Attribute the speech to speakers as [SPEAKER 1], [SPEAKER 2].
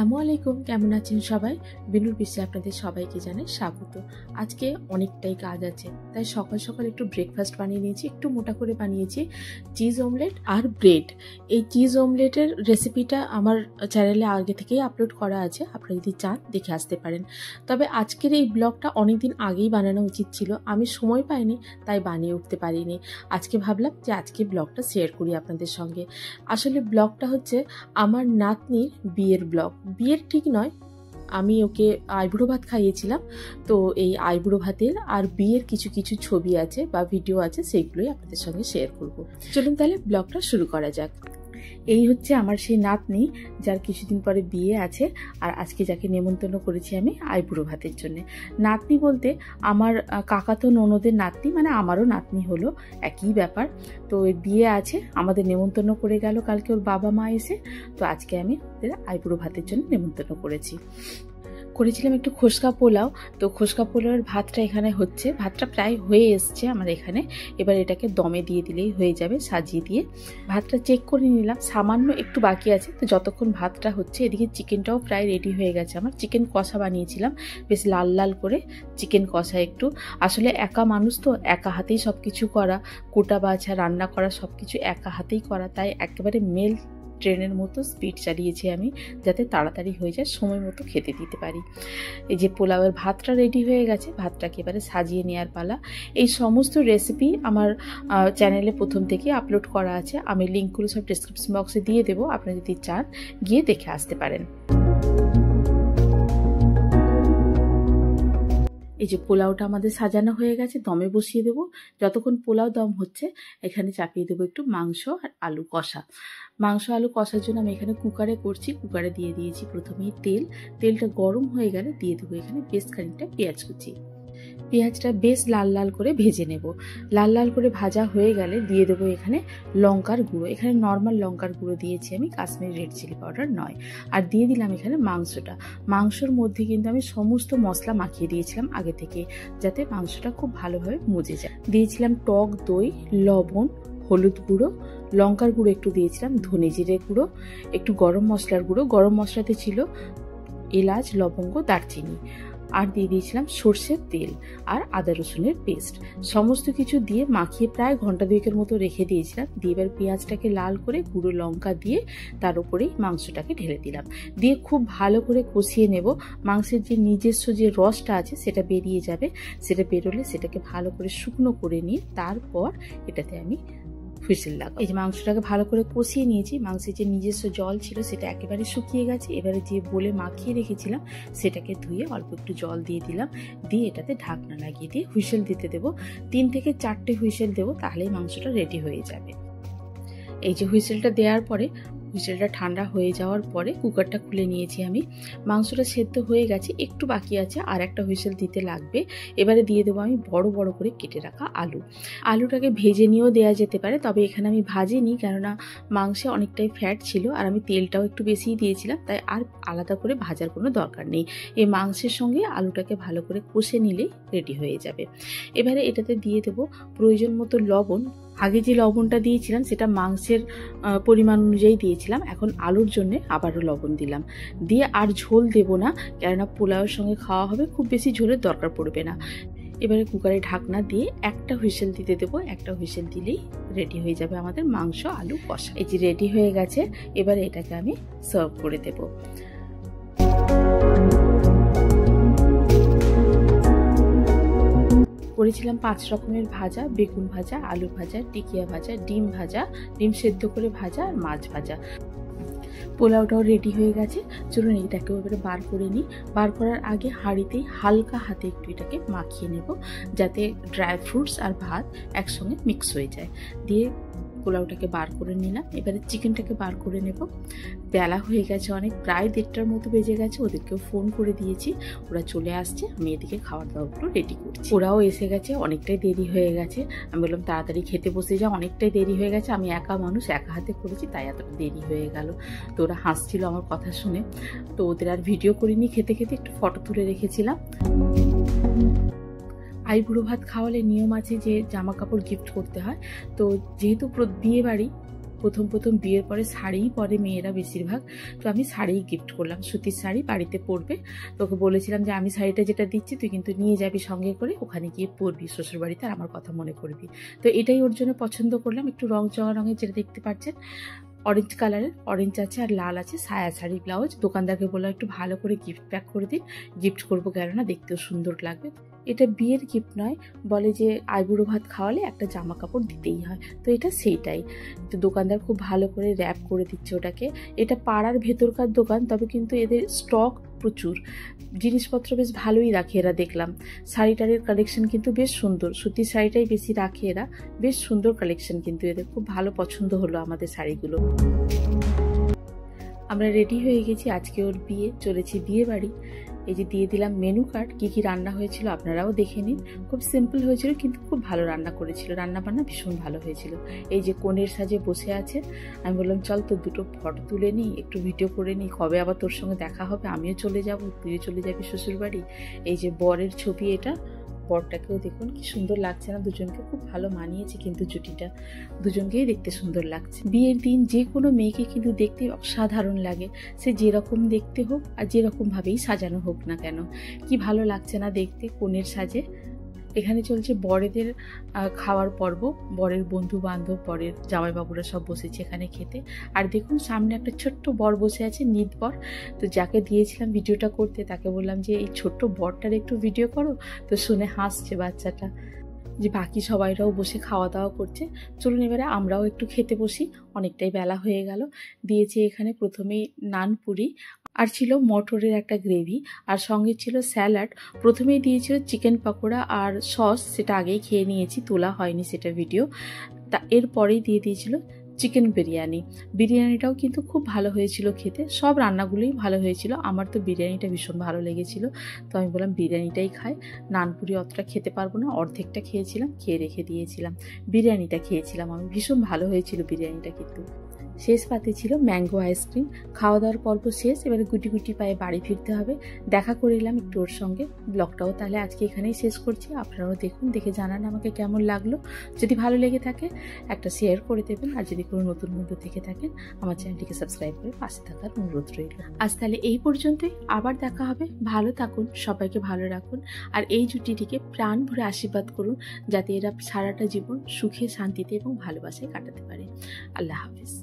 [SPEAKER 1] আসসালামু আলাইকুম, কেমন আছেন সবাই? বিনুর বিশ্বে আপনাদের সবাইকে জানাই স্বাগত। আজকে অনেকটাই কাজ আছে, তাই সকাল সকাল একটু ব্রেকফাস্ট বানিয়ে নিয়েছি। একটু মোটা করে বানিয়েছি চিজ অমলেট আর ব্রেড। এই চিজ অমলেটের রেসিপিটা আমার চ্যানেলে আগে থেকেই আপলোড করা আছে, আপনারা যদি চান দেখে আসতে পারেন। তবে আজকের এই ব্লগটা অনেকদিন আগেই বানানো উচিত ছিল, আমি সময় পাইনি তাই বানিয়ে উঠতে পারিনি। আজকে ভাবলাম যে আজকে ব্লগটা শেয়ার করি আপনাদের সঙ্গে। আসলে ব্লগটা হচ্ছে আমার নাতনির বিয়ের ব্লগ। বিয়ের ঠিক নয়, আমি ওকে আইবুড়ো ভাত খাইয়েছিলাম, তো এই আইবুড়ো ভাতের আর বিয়ের কিছু কিছু ছবি আছে বা ভিডিও আছে, সেইগুলোই আপনাদের সঙ্গে শেয়ার করব। চলুন তাহলে ব্লগটা শুরু করা যাক। এই হচ্ছে আমার সেই নাতনি, যার কিছুদিন পরে বিয়ে আছে, আর আজকে যাকে নেমন্তন্ন করেছি আমি আইবুড়ো ভাতের জন্য। নাতনি বলতে আমার কাকাতো ননদের নাতনি, মানে আমারও নাতনি হলো, একই ব্যাপার। তো এর বিয়ে আছে, আমাদের নেমন্তন্ন করে গেল কালকে ওর বাবা মা এসে, তো আজকে আমি ওদের আইবুড়ো ভাতের জন্য নেমন্তন্ন করেছিলাম একটু খোসকা পোলাও। তো খোসকা পোলাওয়ের ভাতটা এখানে হচ্ছে, ভাতটা প্রায় হয়ে এসছে আমার এখানে। এবার এটাকে দমে দিয়ে দিলেই হয়ে যাবে, সাজিয়ে দিয়ে। ভাতটা চেক করে নিলাম, সামান্য একটু বাকি আছে। তো যতক্ষণ ভাতটা হচ্ছে এদিকে চিকেনটাও প্রায় রেডি হয়ে গেছে। আমার চিকেন কষা বানিয়েছিলাম, বেশ লাল লাল করে চিকেন কষা। একটু আসলে একা মানুষ তো, একা হাতেই সব কিছু করা, কোটা বাছা রান্না করা সব কিছু একা হাতেই করা, তাই একেবারে মেল ট্রেনের মতো স্পিড চালিয়েছি আমি, যাতে তাড়াতাড়ি হয়ে যায়, সময় মতো খেতে দিতে পারি। এই যে পোলাওয়ের ভাতটা রেডি হয়ে গেছে, ভাতটাকে এবারে সাজিয়ে নেওয়ার পালা। এই সমস্ত রেসিপি আমার চ্যানেলে প্রথম থেকে আপলোড করা আছে, আমি লিঙ্কগুলো সব ডেসক্রিপশন বক্সে দিয়ে দেবো, আপনারা যদি চান গিয়ে দেখে আসতে পারেন। এই যে পোলাওটা আমাদের সাজানো হয়ে গেছে, দমে বসিয়ে দেবো। যতক্ষণ পোলাও দম হচ্ছে এখানে চাপিয়ে দেবো একটু মাংস আর আলু কষা। মাংস আলু কষার জন্য আমি এখানে কুকারে করছি। কুকারে দিয়ে দিয়েছি প্রথমেই তেলটা গরম হয়ে গেলে দিয়ে দেবো এখানে বেশ খানিকটা পেঁয়াজ কুচি। পেঁয়াজটা বেশ লাল লাল করে ভেজে নেব। লাল লাল করে ভাজা হয়ে গেলে দিয়ে দেবো এখানে লঙ্কার গুঁড়ো। এখানে নর্মাল লঙ্কার গুঁড়ো দিয়েছি আমি, কাশ্মীরি রেড চিলি পাউডার নয়। আর দিয়ে দিলাম এখানে মাংসটা। মাংসর মধ্যে কিন্তু আমি সমস্ত মশলা মাখিয়ে দিয়েছিলাম আগে থেকে, যাতে মাংসটা খুব ভালোভাবে মজে যায়। দিয়েছিলাম টক দই, লবণ, হলুদ গুঁড়ো, লঙ্কার গুঁড়ো একটু দিয়েছিলাম, ধনে জিরে গুঁড়ো, একটু গরম মশলার গুঁড়ো। গরম মশলাতে ছিল এলাচ, লবঙ্গ, দারচিনি। আর দিয়ে দিয়েছিলাম সর্ষের তেল আর আদা রসুনের পেস্ট। সমস্ত কিছু দিয়ে মাখিয়ে প্রায় ঘন্টা দুয়েকের মতো রেখে দিয়েছিলাম। দিয়ে এবার পেঁয়াজটাকে লাল করে গুঁড়ো লঙ্কা দিয়ে তার উপরেই মাংসটাকে ঢেলে দিলাম। দিয়ে খুব ভালো করে কষিয়ে নেব। মাংসের যে নিজস্ব যে রসটা আছে সেটা বেরিয়ে যাবে, সেটা বেরোলে সেটাকে ভালো করে শুকনো করে নিয়ে তারপর এটাতে আমি হুইসেল লাগাবো। এই যে মাংসটাকে ভালো করে কষিয়ে নিয়েছি, মাংসের যে নিজস্ব জল ছিল সেটা একেবারে শুকিয়ে গেছে। এবারে যে বলে মাখিয়ে রেখেছিলাম সেটাকে ধুয়ে অল্প একটু জল দিয়ে দিলাম, দিয়ে এটাতে ঢাকনা লাগিয়ে দিয়ে হুইসেল দিতে দেবো। 3 থেকে 4টে হুইসেল দেবো, তাহলেই মাংসটা রেডি হয়ে যাবে। এই যে হুইসেলটা দেওয়ার পরে, হুইসেলটা ঠান্ডা হয়ে যাওয়ার পরে কুকারটা খুলে নিয়েছি আমি। মাংসটা সেদ্ধ হয়ে গেছে, একটু বাকি আছে, আর একটা হুইসেল দিতে লাগবে। এবারে দিয়ে দেবো আমি বড় বড় করে কেটে রাখা আলু। আলুটাকে ভেজে নিয়েও দেওয়া যেতে পারে, তবে এখানে আমি ভাজিনি, কেননা মাংসে অনেকটাই ফ্যাট ছিল আর আমি তেলটাও একটু বেশিই দিয়েছিলাম, তাই আর আলাদা করে ভাজার কোনো দরকার নেই। এই মাংসের সঙ্গে আলুটাকে ভালো করে কষে নিলেই রেডি হয়ে যাবে। এবারে এটাতে দিয়ে দেবো প্রয়োজন মতো লবণ। আগে যে লবণটা দিয়েছিলাম সেটা মাংসের পরিমাণ অনুযায়ী দিয়েছিলাম, এখন আলুর জন্য আবারও লবণ দিলাম। দিয়ে আর ঝোল দেব না, কেননা পোলাওয়ের সঙ্গে খাওয়া হবে, খুব বেশি ঝোলের দরকার পড়বে না। এবারে কুকারে ঢাকনা দিয়ে একটা হুইসেল দিতে দেবো। একটা হুইসেল দিলেই রেডি হয়ে যাবে আমাদের মাংস আলু কষা। এই যে রেডি হয়ে গেছে, এবারে এটাকে আমি সার্ভ করে দেবো। করেছিলাম 5 রকমের ভাজা, বেগুন ভাজা, আলু ভাজা, টিকিয়া ভাজা, ডিম ভাজা, ডিম সেদ্ধ করে ভাজা আর মাছ ভাজা। পোলাওটাও রেডি হয়ে গেছে। চলুন এটাকেও এবারে বার করে নিই। বার করার আগে হাঁড়িতেই হালকা হাতে একটু এটাকে মাখিয়ে নেব, যাতে ড্রাই ফ্রুটস আর ভাত একসঙ্গে মিক্স হয়ে যায়। দিয়ে পোলাওটাকে বার করে নিলাম। এবারে চিকেনটাকে বার করে নেব। বেলা হয়ে গেছে অনেক, প্রায় 1:30টার মতো বেজে গেছে। ওদেরকেও ফোন করে দিয়েছি, ওরা চলে আসছে, আমি এদিকে খাবার দাবারগুলো রেডি করছি। ওরাও এসে গেছে, অনেকটাই দেরি হয়ে গেছে। আমি বললাম তাড়াতাড়ি খেতে বসে যাও, অনেকটাই দেরি হয়ে গেছে, আমি একা মানুষ, একা হাতে করেছি, তাই এতটা দেরি হয়ে গেল। তো ওরা হাসছিল আমার কথা শুনে। তো ওদের আর ভিডিও করিনি, খেতে খেতে একটু ফটো তুলে রেখেছিলাম। আইবুড়ো ভাত খাওয়ালে নিয়ম আছে যে জামা কাপড় গিফট করতে হয়। তো যেহেতু বিয়ে বাড়ি, প্রথম বিয়ের পরে শাড়িই পরে মেয়েরা বেশিরভাগ, তো আমি শাড়িই গিফট করলাম, সুতির শাড়ি, বাড়িতে পরবে। তোকে বলেছিলাম যে আমি শাড়িটা যেটা দিচ্ছি তুই কিন্তু নিয়ে যাবি সঙ্গে করে, ওখানে গিয়ে পরবি শ্বশুরবাড়িতে, আর আমার কথা মনে করবি। তো এটাই ওর জন্য পছন্দ করলাম, একটু রং চঙা রঙের, যেটা দেখতে পাচ্ছেন অরেঞ্জ কালারের, অরেঞ্জ আছে আর লাল আছে, সায়া শাড়ি ব্লাউজ। দোকানদারকে বললাম একটু ভালো করে গিফট প্যাক করে দিন, গিফট করবো, কেননা দেখতেও সুন্দর লাগবে। এটা বিয়ের গিফট নয়, বলে যে আইবুড়ো ভাত খাওয়ালে একটা জামা কাপড় দিতেই হয়, তো এটা সেইটাই। তো দোকানদার খুব ভালো করে র্যাপ করে দিচ্ছে ওটাকে। এটা পাড়ার ভেতরকার দোকান, তবে কিন্তু এদের স্টক প্রচুর, জিনিসপত্র বেশ ভালোই রাখে এরা। দেখলাম শাড়িটারের কালেকশন কিন্তু বেশ সুন্দর, সুতির শাড়িটাই বেশি রাখে এরা, বেশ সুন্দর কালেকশন কিন্তু এদের, খুব ভালো পছন্দ হলো আমাদের শাড়িগুলো। আমরা রেডি হয়ে গেছি, আজকে ওর বিয়ে, চলেছি বিয়ে বাড়ি। এই যে দিয়ে দিলাম মেনু কার্ড, কী কী রান্না হয়েছিল আপনারাও দেখে নিন। খুব সিম্পল হয়েছিল কিন্তু খুব ভালো রান্না করেছিল, রান্না বান্না ভীষণ ভালো হয়েছিল। এই যে কনের সাজে বসে আছে, আমি বললাম চল তোর দুটো ফটো তুলে নিই, একটু ভিডিও করে নিই, কবে আবার তোর সঙ্গে দেখা হবে, আমিও চলে যাব, তুইও চলে যাবি শ্বশুরবাড়ি। এই যে বরের ছবি, এটা বরটাকেও দেখুন কি সুন্দর লাগছে না, দুজনকে খুব ভালো মানিয়েছে কিন্তু জুটিটা, দুজনকেই দেখতে সুন্দর লাগছে। বিয়ের দিন যে কোনো মেয়েকে কিন্তু দেখতে অসাধারণ লাগে, সে যেরকম দেখতে হোক আর যেরকম ভাবেই সাজানো হোক না কেন, কি ভালো লাগছে না দেখতে কনের সাজে। এখানে চলছে বরেদের খাওয়ার পর্ব, বরের বন্ধু বান্ধব, বরের জামাইবাবুরা সব বসেছে এখানে খেতে। আর দেখুন সামনে একটা ছোট্ট বর বসে আছে, নিত বর। তো যাকে দিয়েছিলাম ভিডিওটা করতে, তাকে বললাম যে এই ছোট্ট বরটার একটু ভিডিও করো, তো শুনে হাসছে বাচ্চাটা। যে বাকি সবাইরাও বসে খাওয়া দাওয়া করছে, চলুন এবারে আমরাও একটু খেতে বসি, অনেকটাই বেলা হয়ে গেল। দিয়েছে এখানে প্রথমেই নান পুরি, আর ছিল মটরের একটা গ্রেভি, আর সঙ্গে ছিল স্যালাড। প্রথমেই দিয়েছিল চিকেন পকোড়া আর সস, সেটা আগেই খেয়ে নিয়েছি, তোলা হয়নি সেটা ভিডিও। তা এরপরেই দিয়ে দিয়েছিল চিকেন বিরিয়ানি। বিরিয়ানিটাও কিন্তু খুব ভালো হয়েছিল খেতে, সব রান্নাগুলোই ভালো হয়েছিল, আমার তো বিরিয়ানিটা ভীষণ ভালো লেগেছিল। তো আমি বললাম বিরিয়ানিটাই খাই, নানপুরি অতটা খেতে পারবো না, অর্ধেকটা খেয়েছিলাম, খেয়ে রেখে দিয়েছিলাম। বিরিয়ানিটা খেয়েছিলাম আমি, ভীষণ ভালো হয়েছিল বিরিয়ানিটা কিন্তু। শেষ পাতে ছিল ম্যাঙ্গো আইসক্রিম। খাওয়া দাওয়ার পর্ব শেষ, এবারে গুটি গুটি পায়ে বাড়ি ফিরতে হবে। দেখা করে এলাম একটু ওর সঙ্গে। ব্লগটাও তাহলে আজকে এখানেই শেষ করছি, আপনারাও দেখুন, দেখে জানান আমাকে কেমন লাগলো। যদি ভালো লেগে থাকে একটা শেয়ার করে দেবেন, আর যদি কোনো নতুন বন্ধু থেকে থাকেন আমার চ্যানেলটিকে সাবস্ক্রাইব করে পাশে থাকার অনুরোধ রইল। আজ তাহলে এই পর্যন্তই, আবার দেখা হবে। ভালো থাকুন, সবাইকে ভালো রাখুন, আর এই জুটিটিকে প্রাণ ভরে আশীর্বাদ করুন, যাতে এরা সারাটা জীবন সুখে শান্তিতে এবং ভালোবাসায় কাটাতে পারে। আল্লাহ হাফিজ।